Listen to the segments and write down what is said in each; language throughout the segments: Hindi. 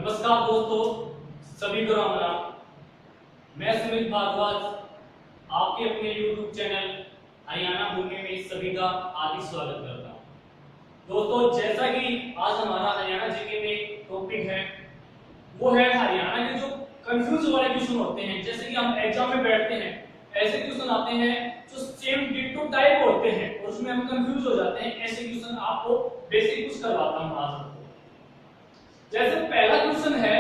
नमस्कार दोस्तों, सभी को राम राम। मैं सुमित भारद्वाज आपके अपने YouTube चैनल हरियाणा भूमि में सभी का हार्दिक स्वागत करता हूं। दोस्तों, जैसा कि आज हमारा हरियाणा जीके में टॉपिक है, वो है हरियाणा के जो कंफ्यूज वाले क्वेश्चन होते हैं। जैसे कि हम एग्जाम में बैठते हैं, ऐसे क्वेश्चन आते हैं जो सेम डिट्टो टाइप होते हैं और उसमें हम कंफ्यूज हो जाते हैं। ऐसे क्वेश्चन आपको बेसिक कुछ करवाता हूं आज। जैसे पहला क्वेश्चन है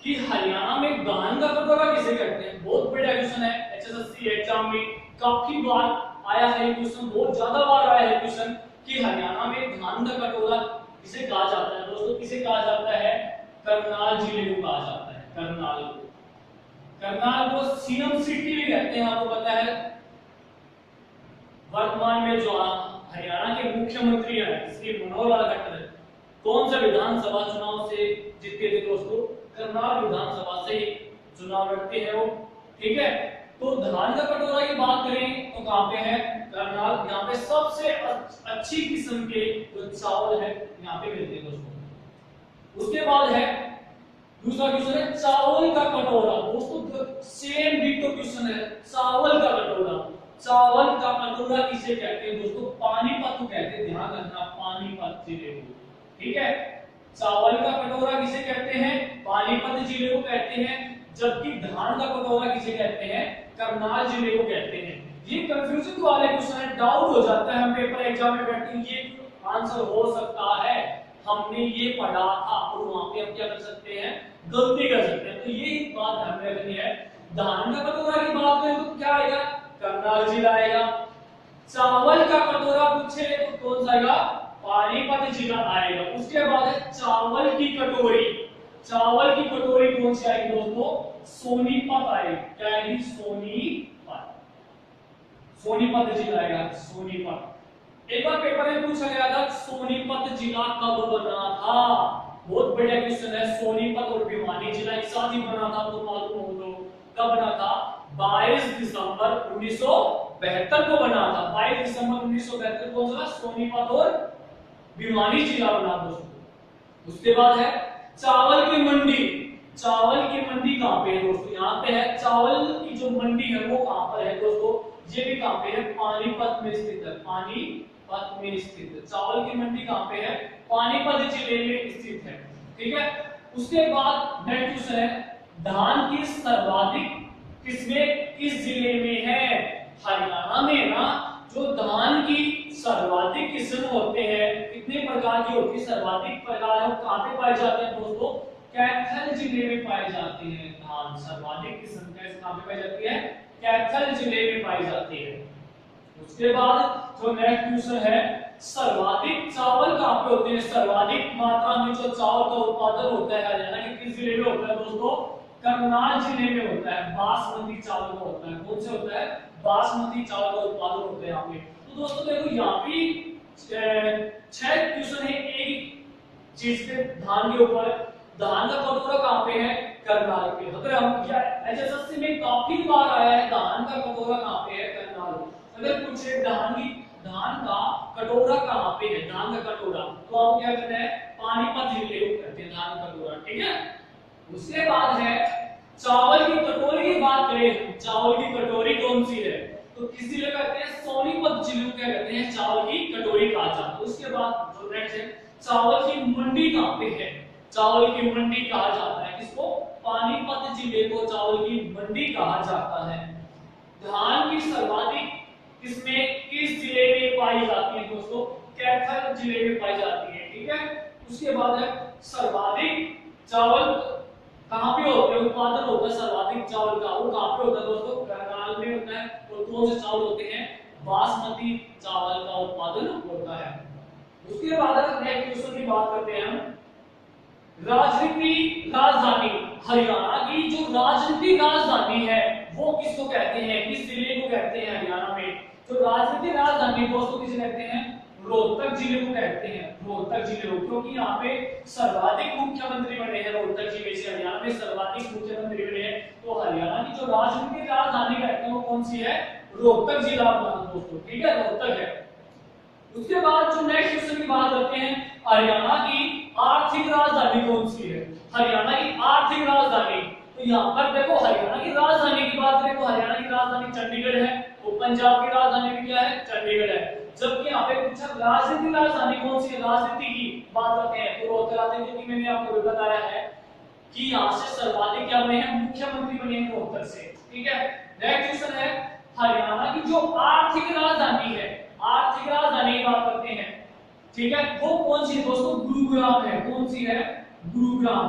कि हरियाणा में धान का कटोरा किसे कहते हैं। बहुत बड़ा क्वेश्चन है, एचएसएससी एग्जाम में काफी बार आया है ये क्वेश्चन, बहुत ज्यादा बार आया है क्वेश्चन कि हरियाणा में धान का कटोरा किसे कहा जाता है। दोस्तों, किसे कहा जाता है? करनाल जिले को कहा जाता है। करनाल को सीएम सिटी भी कहते हैं, आपको पता है। वर्तमान में जो हरियाणा के मुख्यमंत्री हैं श्री मनोहर लाल खट्टर, कौन सा विधानसभा चुनाव से जीते थे दोस्तों? करनाल विधानसभा से चुनाव लड़ते हैं वो, ठीक है। तो धान का कटोरा की बात करें तो कहां पे है? करनाल। यहाँ पे सबसे अच्छी किस्म के जो चावल है यहाँ पे मिलते हैं दोस्तों। उसके बाद है दूसरा क्वेश्चन है चावल का कटोरा। दोस्तों, सेम डिट्टो क्वेश्चन है, चावल का कटोरा। चावल का कटोरा किसे कहते हैं दोस्तों? पानीपत को कहते हैं। ध्यान रखना, पानीपत जिले को, ठीक है। चावल का कटोरा किसे कहते हैं? पानीपत जिले को कहते हैं। जबकि धान का कटोरा किसे कहते हैं? करनाल जिले को कहते हैं। ये कंफ्यूजन वाले क्वेश्चन है, डाउट हो जाता है हम पेपर एग्जाम में बैठते हैं ये आंसर हो सकता है, हमने ये पढ़ा था, और वहां पे हम क्या कर सकते हैं? गलती कर सकते हैं। तो ये बात ध्यान में रखनी है। धान का कटोरा की बात करें तो क्या आएगा? करनाल जिला आएगा। चावल का कटोरा पूछे तो कौन सा आएगा? पानीपत जिला आएगा। उसके बाद है चावल की कटोरी। चावल की कटोरी कौन सी आएगी दोस्तों? सोनीपत आएगी। क्या आएगी? सोनीपत। सोनीपत जिला आएगा, सोनीपत। एक बार पेपर में पूछा गया था सोनीपत जिला कब बना था। बहुत बढ़िया क्वेश्चन है। सोनीपत और भिवानी जिला एक साथ ही बना था, तो मालूम हो तो कब बना था? 22 दिसंबर 1972 को बना था। 22 दिसंबर 1972 को सोनीपत और भिवानी जिला बना दोस्तों। उसके बाद है चावल की मंडी। चावल की मंडी कहां पे है दोस्तों? यहाँ पे है। चावल की जो मंडी है वो कहां पर है दोस्तों? ये भी कहां पे है? पानीपत में स्थित है। पानीपत में स्थित है। चावल की मंडी कहां पे है? पानीपत जिले में स्थित है, ठीक है। उसके बाद नेक्स्ट क्वेश्चन है धान की सर्वाधिक किस्में किस जिले में है? हरियाणा में ना जो धान की सर्वाधिक किस्म होते हैं, कितने प्रकार की होती है? सर्वाधिक प्रकार है, कहां पे पाए जाते हैं दोस्तों? कैथल जिले में पाए जाते हैं। धान सर्वाधिक किस्म कहां पे पाई जाती है? कैथल जिले में पाई जाती है। उसके बाद जो नेक्स्ट क्वेश्चन है सर्वाधिक चावल कहां पे होते हैं? सर्वाधिक मात्रा में जो चावल का उत्पादन होता है हरियाणा के किस जिले में होता है दोस्तों? करनाल जिले में होता है। बासमती चावल का होता है। कौन से होता है? बासमती चावल का उत्पादन होता है यहाँ पे। तो दोस्तों देखो, यहाँ पे 6 क्वेश्चन है एक चीज पे, धान के ऊपर। धान का कटोरा कहां पे है? करनाल पे। अगर हम एचएसएससी में काफी बार आया है धान का कटोरा कहां पे है? करनाल। अगर पूछे धान का कटोरा कहां पे है? धान का कटोरा, तो आपको क्या करना है? पानीपत जिले को कहते हैं धान का कटोरा, ठीक है। उसके बाद है चावल की कटोरी की बात करें, चावल की कटोरी कौन सी है? तो किस जिले कहते हैं? सोनीपत जिले को क्या कहते हैं? चावल की कटोरी कहा जाता है। उसके बाद जो नेक्स्ट है चावल की मंडी कहां पे है? चावल की मंडी कहा जाता है किसको? पानीपत जिले को चावल की मंडी कहा जाता है। धान की सर्वाधिक किस्में किस जिले में पाई जाती है दोस्तों? कैथल जिले में पाई जाती है, ठीक है। उसके बाद है सर्वाधिक चावल कहां पे होते हैं? उत्पादन होता है सर्वाधिक चावल का, वो कहां पे होता है दोस्तों? करनाल में होता है। और कौन से चावल होते हैं? बासमती चावल का उत्पादन होता है। उसके बाद नेक्स्ट क्वेश्चन की बात करते हैं हम राजनीति राजधानी। हरियाणा की जो राजनीतिक राजधानी है वो किसको कहते हैं? किस जिले को कहते हैं हरियाणा में? तो राजनीतिक राजधानी दोस्तों किसे कहते हैं? रोहतक जिले को कहते हैं। रोहतक जिले को, क्योंकि यहाँ पे सर्वाधिक मुख्यमंत्री बने हैं रोहतक जिले से। हरियाणा में सर्वाधिक मुख्यमंत्री बने हैं, तो हरियाणा की जो राजनीतिक राजधानी कहते हैं वो कौन सी है? रोहतक जिला दोस्तों, ठीक है, रोहतक है। उसके बाद जो नेक्स्ट क्वेश्चन की बात करते हैं हरियाणा की आर्थिक राजधानी कौन सी है? हरियाणा चंडीगढ़ है, वो पंजाब की राजधानी भी क्या है, चंडीगढ़ है। जबकि यहाँ पे पूछा राजनीति की राजधानी कौन सी है, राजनीति की बात करते हैं तो रोहतक आते, जो कि मैंने आपको बताया है कि यहाँ से सर्वाधिक क्या बने हैं, मुख्यमंत्री बने हैं रोहतक से। ठीक है, नेक्स्ट क्वेश्चन है हरियाणा की जो आर्थिक राजधानी है, आर्थिक राजधानी की बात करते हैं। ठीक है, वो कौन सी है दोस्तों, गुरुग्राम है। कौन सी है, गुरुग्राम।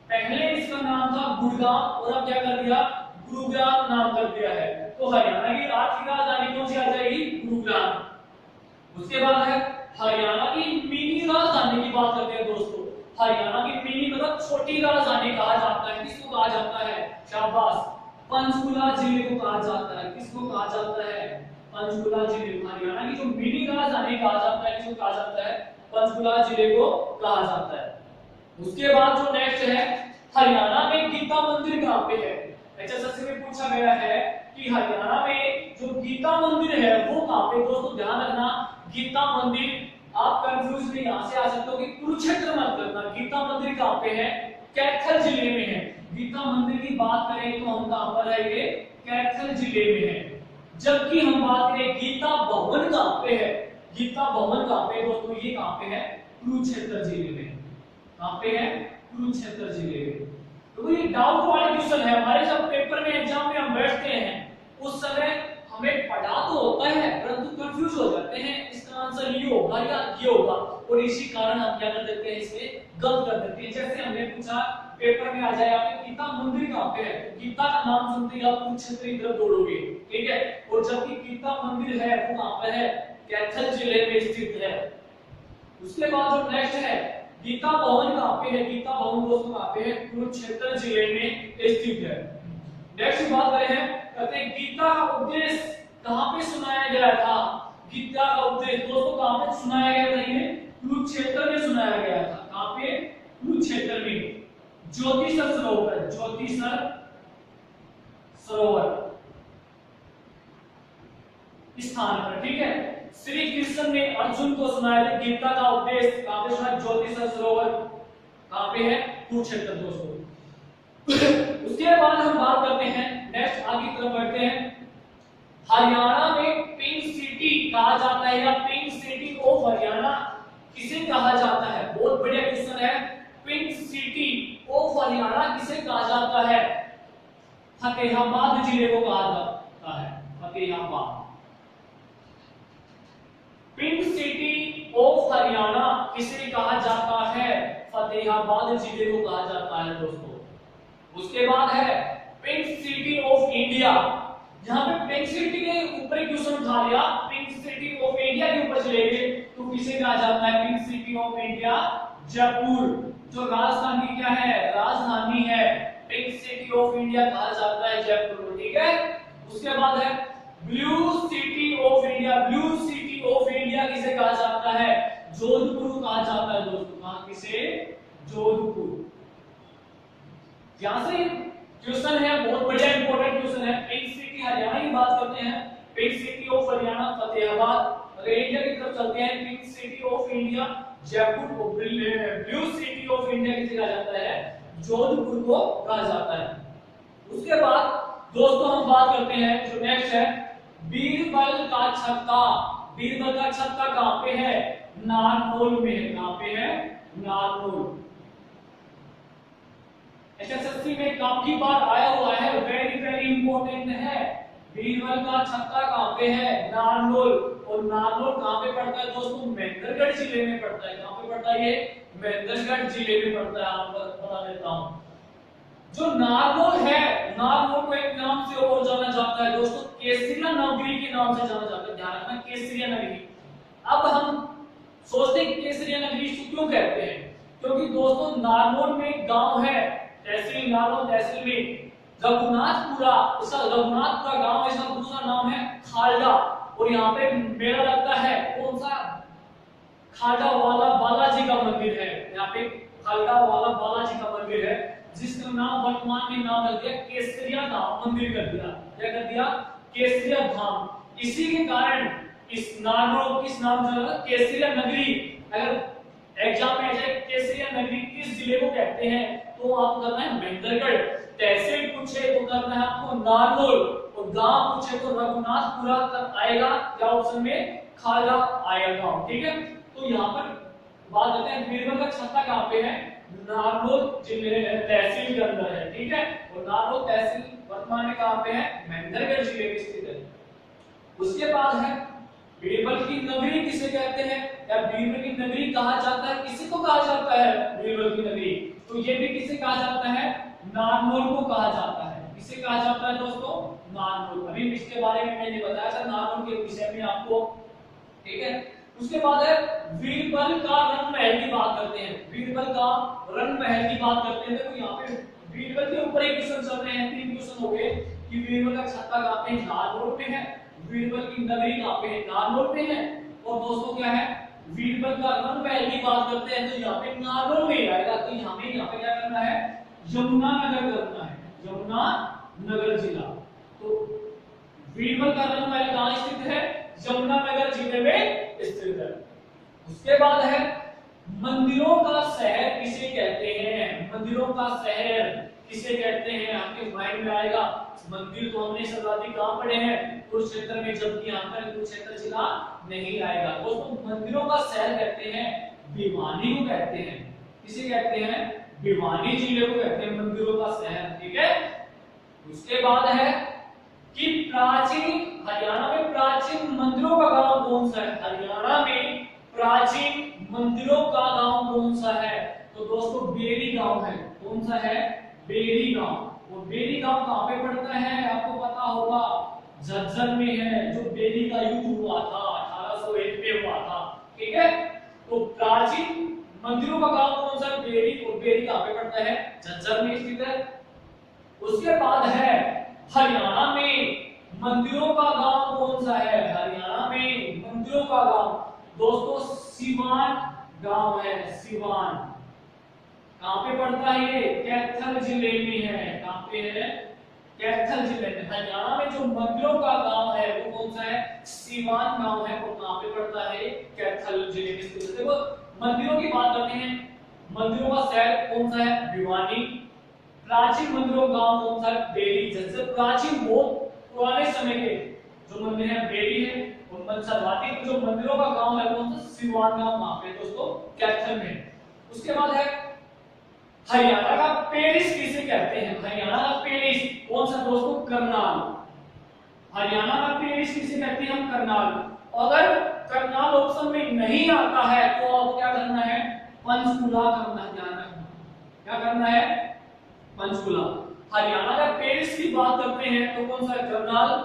पहले इसका नाम था गुड़गांव और अब क्या कर दिया, गुरुग्राम नाम कर दिया है। तो हरियाणा की आर्थिक राजधानी कौन सी आ जाएगी, गुरुग्राम। उसके बाद है हरियाणा की मिनी राजधानी की बात करते हैं दोस्तों। हरियाणा की मिनी मतलब छोटी राजधानी कहा जाता है, किसको कहा जाता है, शाबाश, पंचकुला जिले को कहा जाता है। किसको कहा जाता है, पंचकुला जिले को। हरियाणा की जो मिनी राजधानी कहा जाता है, किसको कहा जाता है, पंचकुला जिले को कहा जाता है। उसके बाद जो नेक्स्ट है, हरियाणा में गीता मंदिर कहां पे है। एचएसएससी में पूछा गया है कि हरियाणा में जो गीता मंदिर है वो कहां पे, दोस्तों ध्यान रखना, गीता मंदिर आप कंफ्यूज नहीं यहां से आ सकते हो कि कुरुक्षेत्र मत करना। गीता मंदिर कहां पे है, कैथल जिले में है। गीता मंदिर की बात करें तो हम कहां पर है, ये कैथल जिले में है। जबकि हम बात करें गीता भवन कहां पे है, गीता भवन कहां पे दोस्तों, ये कहां पे है, कुरुक्षेत्र जिले में। कहां पे है, कुरुक्षेत्र जिले में। तो ये डाउट वाला क्वेश्चन है, हमारे जब पेपर में एग्जाम में हम बैठते हैं उस समय हमें पढ़ा तो होता है परंतु कंफ्यूज हो जाते हैं, इसका आंसर ये होगा या ये होगा, और इसी कारण हम क्या कर देते हैं, इसे गलत कर देते हैं। जैसे हमने पूछा पेपर में आ जाए आपके गीता मंदिर कहां पे है, तो गीता का नाम सुनते ही आप कुरुक्षेत्र की तरफ दौड़ोगे। ठीक है, और जबकि गीता मंदिर है वो कहां पर है, कैथल जिले में स्थित है। उसके बाद जो नेक्स्ट है, गीता भवन कहां पे है, गीता भवन दोस्तों कहां पे है, कुरुक्षेत्र जिले में स्थित है। नेक्स्ट बात करें हैं, कहते हैं गीता का उपदेश कहां पे सुनाया गया था। गीता का उपदेश दोस्तों कहां पे सुनाया गया था, ये कुरुक्षेत्र में सुनाया गया था। कहां पे, कुरुक्षेत्र में, ज्योतिषर सरोवर, ज्योतिषर सरोवर स्थान पर। ठीक है, श्री कृष्ण ने अर्जुन को सुनाया था गीता का उपदेश, कहां पे सुना, ज्योतिषर सरोवर, कहां पे है, कुरुक्षेत्र दोस्तों। उसके बाद हम बात करते हैं, नेक्स्ट आगे की तरफ बढ़ते हैं, हरियाणा में पिंक सिटी कहा जाता है या पिंक सिटी ऑफ हरियाणा किसे कहा जाता है, बहुत बढ़िया क्वेश्चन है। पिंक सिटी ऑफ हरियाणा किसे कहा जाता है, फतेहाबाद जिले को कहा जाता है, Fatehabad. Pink city of Haryana किसे कहा जाता है, फतेहाबाद जिले को कहा जाता है दोस्तों। उसके बाद है पिंक सिटी ऑफ इंडिया, जहां पे पिंक सिटी के ऊपर क्वेश्चन उठा लिया, पिंक सिटी ऑफ इंडिया के ऊपर चले गए तो किसे कहा जाता है, pink city of India Jaipur, जो राजस्थान की क्या है, राजधानी है, पिंक सिटी ऑफ इंडिया कहा जाता है जयपुर। ठीक है, उसके बाद है blue city of India, blue city of India किसे कहा जाता है, जोधपुर कहा जाता है दोस्तों। कहां, किसे, जोधपुर। यहां से क्वेश्चन है, बहुत बढ़िया इंपॉर्टेंट क्वेश्चन है। पिंक सिटी हरियाणा की बात करते हैं, pink city of Haryana Fatehabad. अगर इंडिया की तरफ चलते हैं, pink city of India Jaipur, blue city of India किसे कहा जाता है, जोधपुर को कहा जाता है। उसके बाद दोस्तों हम बात करते हैं, जो नेक्स्ट है बीरबल का छक्का। बीरबल का छक्का कहां पे है, नारनौल में है। कहां पे है, नारनौल। एसएससी में काफी बार आया हुआ है, वेरी वेरी इंपॉर्टेंट है। बीरबल का छक्का कहां पे है, नारनौल। और नारनौल कहां पे पड़ता है दोस्तों, महेंद्रगढ़ जिले में पड़ता है। कहां पे पड़ता है, ये महेंद्रगढ़ जिले में पड़ता है। आपको बता देता हूं, जो नारनौल है, नारनौल को एक नाम से और जाना जाता है दोस्तों, केसरिया नगरी के नाम से जाना जाता है। ध्यान रखना, केसरिया नगरी। अब हम सोचते हैं केसरिया नगरी क्यों कहते हैं, क्योंकि दोस्तों नारनौल में गांव है, तहसील नारनौल तहसील में रघुनाथपुरा, इसका रघुनाथपुरा गांव, इसका दूसरा नाम है खालडा। और यहाँ पे मेला लगता है, कौन सा, खालडा वाला बालाजी का मंदिर है। यहाँ पे खालडा वाला बालाजी का मंदिर है, जिसका नाम वर्तमान में नाम रख दिया केसरिया धाम मंदिर कर दिया। क्या कर दिया, केसरिया धाम। इसी के कारण इस नारनौल किस नाम से, केसरिया नगरी। अगर एग्जाम में आ जाए केसरिया नगरी किस जिले को कहते हैं, तो आपको करना है महेंद्रगढ़। तहसील पूछे तो करना है आपको नारनौल, और गांव पूछे तो रघुनाथपुरा तक आएगा या ऑप्शन में खाजा आएगा गांव। ठीक है, तो यहाँ पर बात करते हैं बीरबल का छत्ता कहाँ पे है, नारनौल जिले में तहसील के अंदर है। ठीक है, और नारनौल तहसील वर्तमान में कहाँ पे है, महेंद्रगढ़ जिले में स्थित है। उसके बाद है बीरबल की नगरी किसे कहते हैं, या बीरबल की नगरी कहा जाता है, किसी को कहा जाता है बीरबल की नगरी, तो ये भी किसे कहा जाता है, नारनौल को कहा जाता है। किसे कहा जाता है दोस्तों, नारनौल। अभी इसके बारे में मैंने बताया था नारनौल के विषय में आपको। ठीक है, उसके बाद है बीरबल का रंग महल की बात करते हैं। बीरबल का रंग महल की बात करते हैं, तो यहाँ पे बीरबल के ऊपर एक क्वेश्चन चल रहे हैं, 3 क्वेश्चन हो गए कि बीरबल का छत्ता कहाँ पे, नारनौल पे है, बीरबल की नगरी कहाँ पे है, नारनौल पे है, और दोस्तों क्या है, बीरबल का रंग महल की बात करते हैं तो यहाँ पे नारनौल में आएगा। तो यहाँ पे क्या करना है, यमुनानगर करना है, यमुनानगर जिला। तो बीरबल का रंग महल कहाँ स्थित है, यमुनानगर जिले में स्थित है। उसके बाद है मंदिरों का शहर किसे कहते हैं, मंदिरों का शहर किसे कहते हैं, आपके माइंड में आएगा। मंदिर तो हमने सर्वाधिक कहां पढ़े हैं, कुरुक्षेत्र में, जबकि यहाँ पर कुरुक्षेत्र जिला नहीं आएगा। दोस्तों मंदिरों का शहर कहते हैं भिवानी को कहते हैं, किसे कहते हैं, भिवानी जिले को कहते हैं मंदिरों का शहर। ठीक है, उसके बाद है कि प्राचीन हरियाणा में प्राचीन मंदिरों का गांव कौन सा है, हरियाणा में प्राचीन मंदिरों का गांव कौन सा है, तो दोस्तों बेरी गांव है। कौन सा है, बेरी गांव। वो बेरी गांव कहां पे पड़ता है, आपको पता होगा, झज्जर में है, जो बेरी का युद्ध हुआ था 1801 में हुआ था। ठीक है, तो प्राचीन मंदिरों का गांव कौन सा है, बेरी। और बेरी कहां पे पड़ता है, झज्जर में स्थित है। उसके बाद है हरियाणा में मंदिरों का गांव कौन सा है, हरियाणा में मंदिरों का गांव दोस्तों सिवान गांव है। सिवान कहां पे पड़ता है, ये कैथल जिले में है। कहां पे है, कैथल जिले में। हरियाणा में जो मंदिरों का गांव है वो कौन सा है, सिवान गांव है। वो कहां पे पड़ता है, कैथल जिले में स्थित है। देखो मंदिरों की बात करते हैं, मंदिरों का शहर कौन सा है, भिवानी। प्राचीन मंदिरों का गांव कौन सा है, बेरी। जैसे प्राचीन बहुत पुराने समय के जो मंदिर है बेरी है, और सर्वाधिक जो मंदिरों का गांव है कौन सा, सिवान गांव, वहां पे दोस्तों कैथल में। उसके बाद है हरियाणा का पेरिस किसे कहते हैं, हरियाणा का पेरिस कौन सा दोस्तों, करनाल। हरियाणा का पेरिस किसे कहते हैं हम, करनाल। अगर करनाल ऑप्शन में नहीं आता है तो आप क्या करना है, पंचकुला करना है, ध्यान रखना। क्या करना है, पंचकुला। हरियाणा का पेरिस की बात करते हैं तो कौन सा है, करनाल।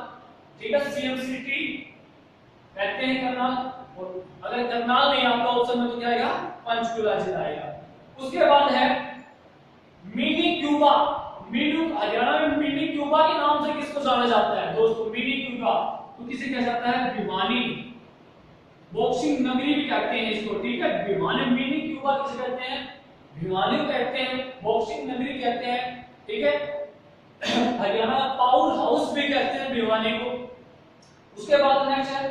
ठीक है, सीएम सिटी कहते हैं करनाल। और अगर करनाल नहीं आता ऑप्शन में तो क्या आएगा, पंचकुला जिला आएगा। उसके बाद है मिनी क्यूबा। हरियाणा में मिनी क्यूबा के नाम से किसको जाना जाता है दोस्तों, मिनी क्यूबा तो किसे कहा जाता है, भिवानी। बॉक्सिंग नगरी भी कहते हैं इसको। ठीक है, भिवानी। मिनी क्यूबा किसे कहते हैं, भिवानी को कहते हैं, बॉक्सिंग नगरी कहते हैं। ठीक है, हरियाणा पावर हाउस भी कहते हैं भिवानी को। उसके बाद नेक्स्ट है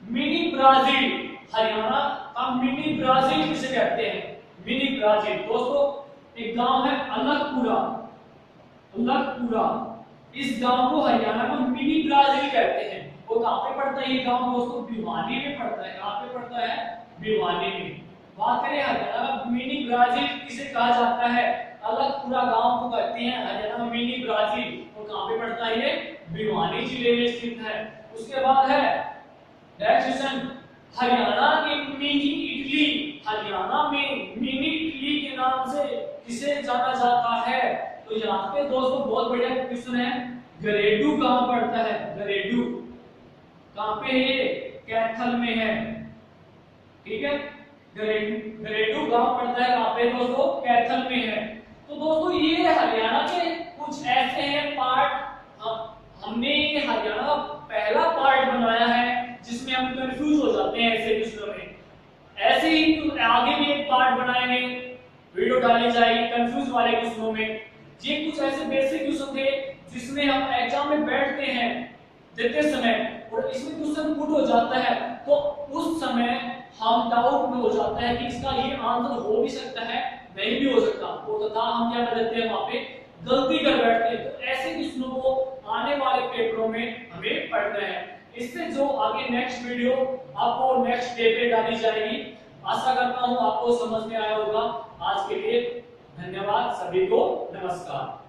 मिनी ब्राजील। हरियाणा का मिनी ब्राजील किसे कहते हैं, मिनी ब्राजील दोस्तों एक गांव है अलगपुरा। अलगपुरा, इस गांव को हरियाणा में मिनी ब्राजील कहते हैं। वो कहां पे पड़ता है ये गांव दोस्तों, भिवानी में पड़ता है। कहां पे पड़ता है, भिवानी में। बात करें हरियाणा का मिनी ब्राजील किसे कहा जाता है, अलगपुरा गांव को कहते हैं हरियाणा में मिनी ब्राजील। और कहां पे पड़ता है ये, भिवानी जिले में स्थित है। उसके बाद है नेक्स्ट क्वेश्चन, हरियाणा की मिनी इटली। हरियाणा में मिनी इटली के नाम से किसे जाना जाता है, तो यहाँ पे दोस्तों बहुत बढ़िया क्वेश्चन है। गरेडू कहां पड़ता है, गरेडू कहां पे है, कैथल में है। ठीक है, गरेडू गांव पड़ता है कहां पे दोस्तों, कैथल में है। तो दोस्तों ये हरियाणा के कुछ ऐसे हैं पार्ट, हमने हरियाणा का पहला पार्ट बनाया है जिसमें हम कंफ्यूज हो जाते हैं ऐसे क्वेश्चनों में। ऐसे ही आगे भी एक पार्ट बनाएंगे, वीडियो डाली जाएगी कंफ्यूज वाले क्वेश्चनों में। ये कुछ ऐसे बेसिक क्वेश्चन थे जिसमें हम एग्जाम में बैठते हैं देते समय और इसमें क्वेश्चन पुट हो जाता है तो उस समय हम डाउट में हो जाता है कि इसका ये आंसर हो भी सकता है, नहीं भी हो सकता, और तथा हम क्या कर देते हैं वहां पे गलती कर बैठते हैं। तो ऐसे क्वेश्चनों को आने वाले पेपरों में की नेक्स्ट वीडियो आपको नेक्स्ट डे पे डाली जाएगी। आशा करता हूं आपको समझ में आया होगा। आज के लिए धन्यवाद, सभी को नमस्कार।